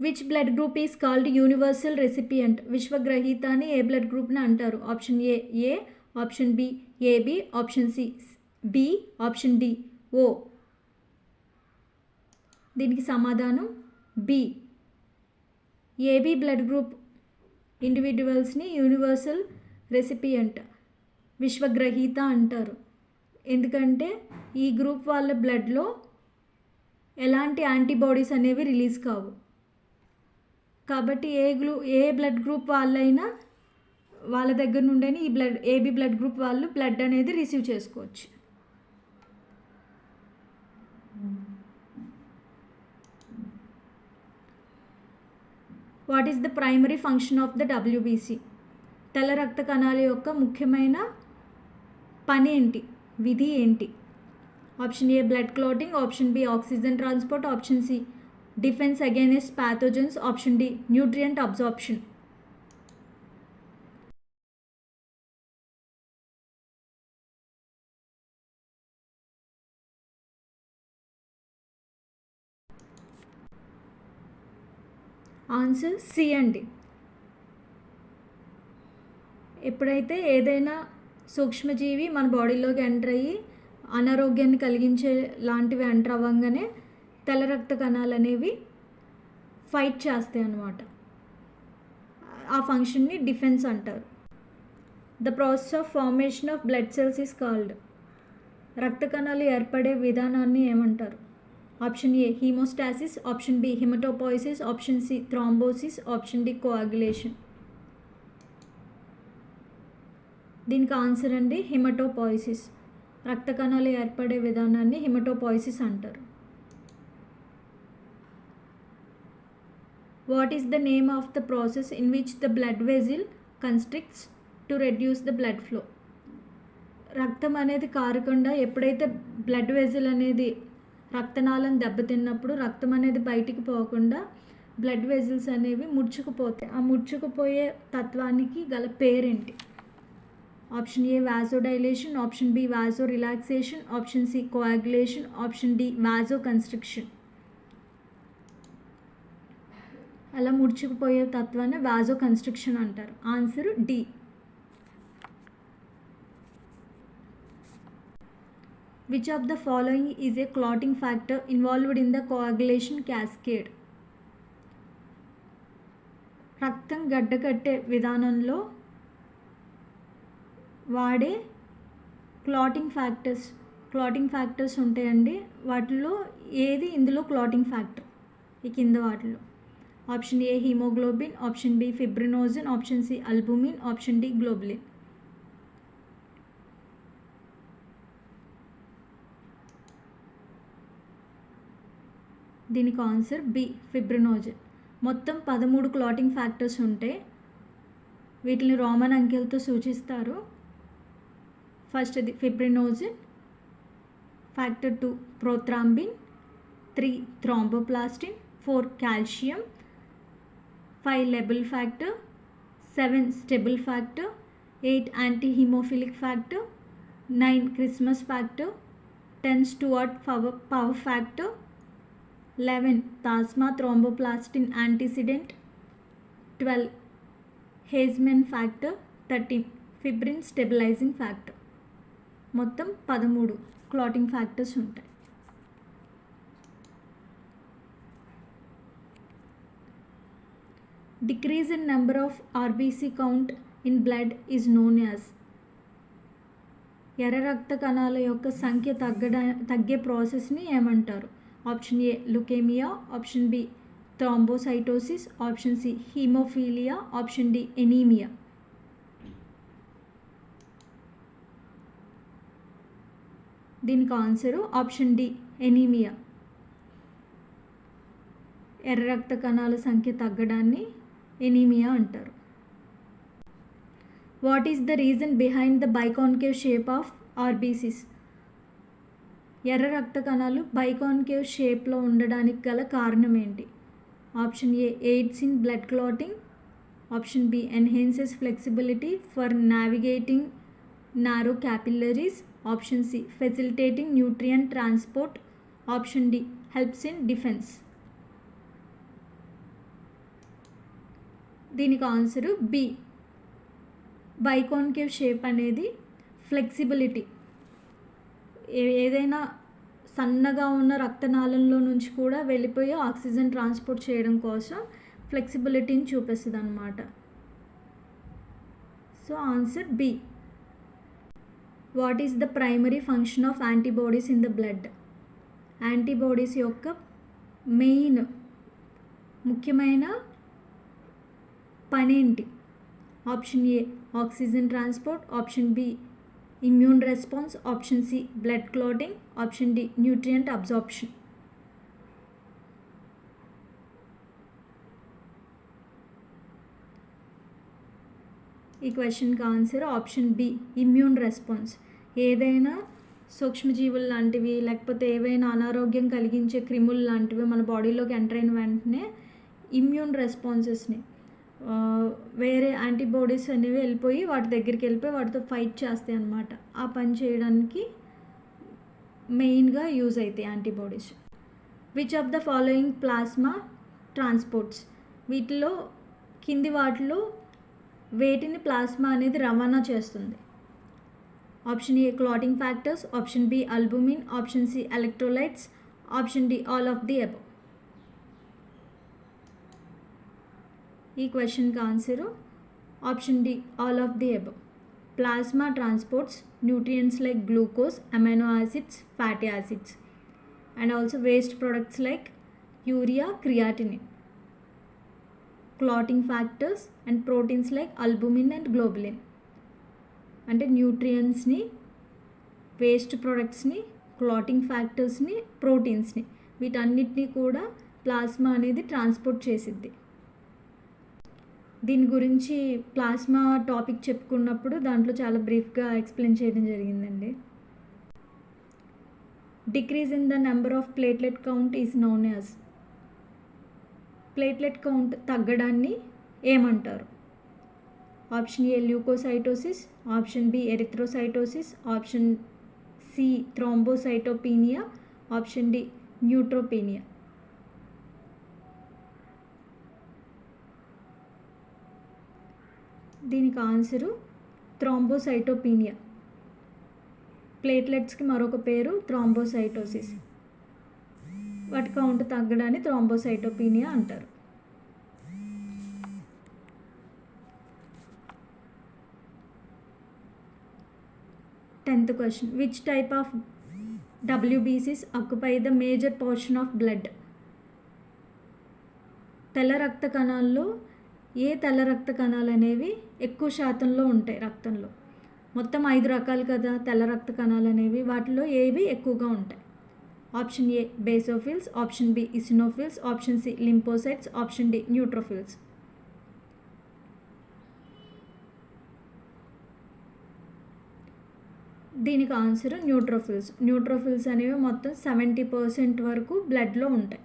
Which blood group is called universal recipient? విశ్వగ్రహీత అని ఏ బ్లడ్ గ్రూప్ని అంటారు? Option A, option B AB, option C B, option D O. దీనికి సమాధానం బి. ఏబి బ్లడ్ గ్రూప్ ఇండివిజువల్స్ని యూనివర్సల్ రెసిపియంట్, విశ్వగ్రహీత అంటారు. ఎందుకంటే ఈ గ్రూప్ వాళ్ళ బ్లడ్లో ఎలాంటి యాంటీబాడీస్ అనేవి రిలీజ్ కావు. కాబట్టి ఏ బ్లడ్ గ్రూప్ వాళ్ళైనా వాళ్ళ దగ్గర నుండైనా ఈ ఏబి బ్లడ్ గ్రూప్ వాళ్ళు బ్లడ్ అనేది రిసీవ్ చేసుకోవచ్చు. What is the primary function of the WBC? తెల్ల రక్త కణాల యొక్క ముఖ్యమైన పని ఏంటి, విధి ఏంటి? Option A blood clotting, option B oxygen transport, option C defence against pathogens, option D nutrient absorption. Answer C అండి. ఎప్పుడైతే ఏదైనా సూక్ష్మజీవి మన బాడీలోకి ఎంటర్ అయ్యి అనారోగ్యాన్ని కలిగించే లాంటివి ఎంటర్ అవ్వగానే తెల్ల రక్త కణాలు అనేవి ఫైట్ చేస్తాయి అన్నమాట. ఆ ఫంక్షన్ని డిఫెన్స్ అంటారు. The process of formation of blood cells is called? రక్త కణాలు ఏర్పడే విధానాన్ని ఏమంటారు? Option A haemostasis, option B haematopoiesis, option C thrombosis, option D coagulation. దీనికి ఆన్సర్ అండి హిమటోపాయిసిస్. రక్త కణాలు ఏర్పడే విధానాన్ని హిమటోపాయిసిస్ అంటారు. What is the name of the process in which the blood vessel constricts to reduce the blood flow? రక్తం అనేది కారకుండా ఎప్పుడైతే బ్లడ్ వెజిల్ అనేది రక్తనాళం దెబ్బతిన్నప్పుడు రక్తం అనేది బయటికి పోకుండా బ్లడ్ వెజిల్స్ అనేవి ముడుచుకుపోతాయి. ఆ ముడుచుకుపోయే తత్వానికి గల పేరేంటి? Option A vasodilation, option B vasorelaxation, option C coagulation, option D vasoconstriction. అలా ముడుచుకుపోయే తత్వాన్ని వాజో కన్స్ట్రిక్షన్ అంటారు. Answer D. Which of the following is a clotting factor involved in the coagulation cascade? రక్తం గడ్డకట్టే విధానంలో వాడే clotting factors ఉంటాయండి. వాటిలో ఏది ఇందులో క్లాటింగ్ ఫ్యాక్టర్? ఈ కింద వాటిలో option A haemoglobin, option B fibrinogen, option C albumin, option D globulin. దీనికి ఆన్సర్ బి ఫిబ్రినోజన్. మొత్తం 13 క్లాటింగ్ ఫ్యాక్టర్స్ ఉంటాయి. వీటిని రోమన్ అంకెలతో సూచిస్తారు. ఫస్ట్ది fibrinogen, factor 2 prothrombin, 3 thromboplastin, 4 calcium, 5 labile factor, 7 stable factor, 8 antihaemophilic factor, 9 Christmas factor, 10 Stuart power factor, 11 plasma thromboplastin antecedent, 12 Hageman factor, 13 fibrin stabilising factor. మొత్తం 13 clotting factors ఉంటాయి. Decrease in number of RBC count in blood is known as? ఎర్ర రక్త కణాల యొక్క సంఖ్య తగ్గే ప్రాసెస్ని ఏమంటారు? Option A leukaemia, option B థ్రాంబోసైటోసిస్, option C haemophilia, option D anaemia. దీనికి ఆన్సరు ఆప్షన్ డి ఎనీమియా. ఎర్ర రక్త కణాల సంఖ్య తగ్గడాన్ని ఎనీమియా అంటారు. What is the reason behind the biconcave shape of RBCs? ఎర్ర రక్త కణాలు బైకాన్కేవ్ షేప్లో ఉండడానికి గల కారణం ఏంటి? Option A aids in blood clotting, option B enhances flexibility for navigating narrow capillaries, option C facilitating nutrient transport, option D helps in defence. దీనికి answer B. Biconcave shape అనేది ఫ్లెక్సిబిలిటీ. ఏదైనా సన్నగా ఉన్న రక్తనాళంలో నుంచి కూడా వెళ్ళిపోయి ఆక్సిజన్ ట్రాన్స్పోర్ట్ చేయడం కోసం ఫ్లెక్సిబిలిటీని చూపిస్తుంది అన్నమాట. So answer B. What is the primary function of antibodies in the blood? Antibodies యొక్క ముఖ్యమైన పనేంటి? Option A oxygen transport, option B immune response, option C blood clotting, option D nutrient absorption. ఈ క్వశ్చన్కి answer option B immune response. ఏదైనా సూక్ష్మజీవులు లాంటివి లేకపోతే ఏవైనా అనారోగ్యం కలిగించే క్రిములు లాంటివి మన బాడీలోకి ఎంటర్ అయిన వెంటనే ఇమ్యూన్ రెస్పాన్సెస్ని వేరే యాంటీబాడీస్ అనేవి వెళ్ళిపోయి వాటి దగ్గరికి వెళ్ళిపోయి వాటితో ఫైట్ చేస్తాయి అన్నమాట. ఆ పని చేయడానికి మెయిన్గా యూజ్ అవుతాయి antibodies. Which of the following plasma transports? వీటిలో కింది వాటిలో వేటిని ప్లాస్మా అనేది రవాణా చేస్తుంది? Option A clotting factors, option B albumin, option C electrolytes, option D all of the above. ఈ క్వశ్చన్కి answer option D all of the above. Plasma transports nutrients like glucose, amino acids, fatty acids and also waste products like urea, creatinine. Clotting factors and proteins like albumin and globulin. అంటే న్యూట్రియంట్స్ని, waste ప్రొడక్ట్స్ని, clotting ఫ్యాక్టర్స్ని, ప్రోటీన్స్ని, వీటన్నిటినీ కూడా plasma అనేది transport చేసిద్ది. దీని గురించి plasma topic చెప్పుకున్నప్పుడు దాంట్లో చాలా బ్రీఫ్గా ఎక్స్ప్లెయిన్ చేయడం జరిగిందండి. Decrease in the number of platelet count is known as. Platelet count తగ్గడాన్ని ఏమంటారు? Option A leucocytosis, option B erythrocytosis, option C thrombocytopenia, option D neutropenia. దీనికి ఆన్సరు థ్రోంబోసైటోపీనియా. ప్లేట్లెట్స్కి మరొక పేరు థ్రోంబోసైటోసిస్. వాటి కౌంట్ తగ్గడాన్ని థ్రోంబోసైటోపీనియా అంటారు. Tenth question. Which type of WBCs occupy the major portion of blood? తెల్ల రక్త కణాల్లో ఏ తెల్ల రక్త కణాలు అనేవి ఎక్కువ శాతంలో ఉంటాయి రక్తంలో? మొత్తం 5 రకాలు కదా తెల్ల రక్త కణాలు అనేవి, వాటిలో ఏవి ఎక్కువగా ఉంటాయి? Option A basophils, option B eosinophils, option C lymphocytes, option D neutrophils. దీనికి ఆన్సర్ న్యూట్రోఫిల్స్. న్యూట్రోఫిల్స్ అనేవి మొత్తం 70% వరకు బ్లడ్లో ఉంటాయి.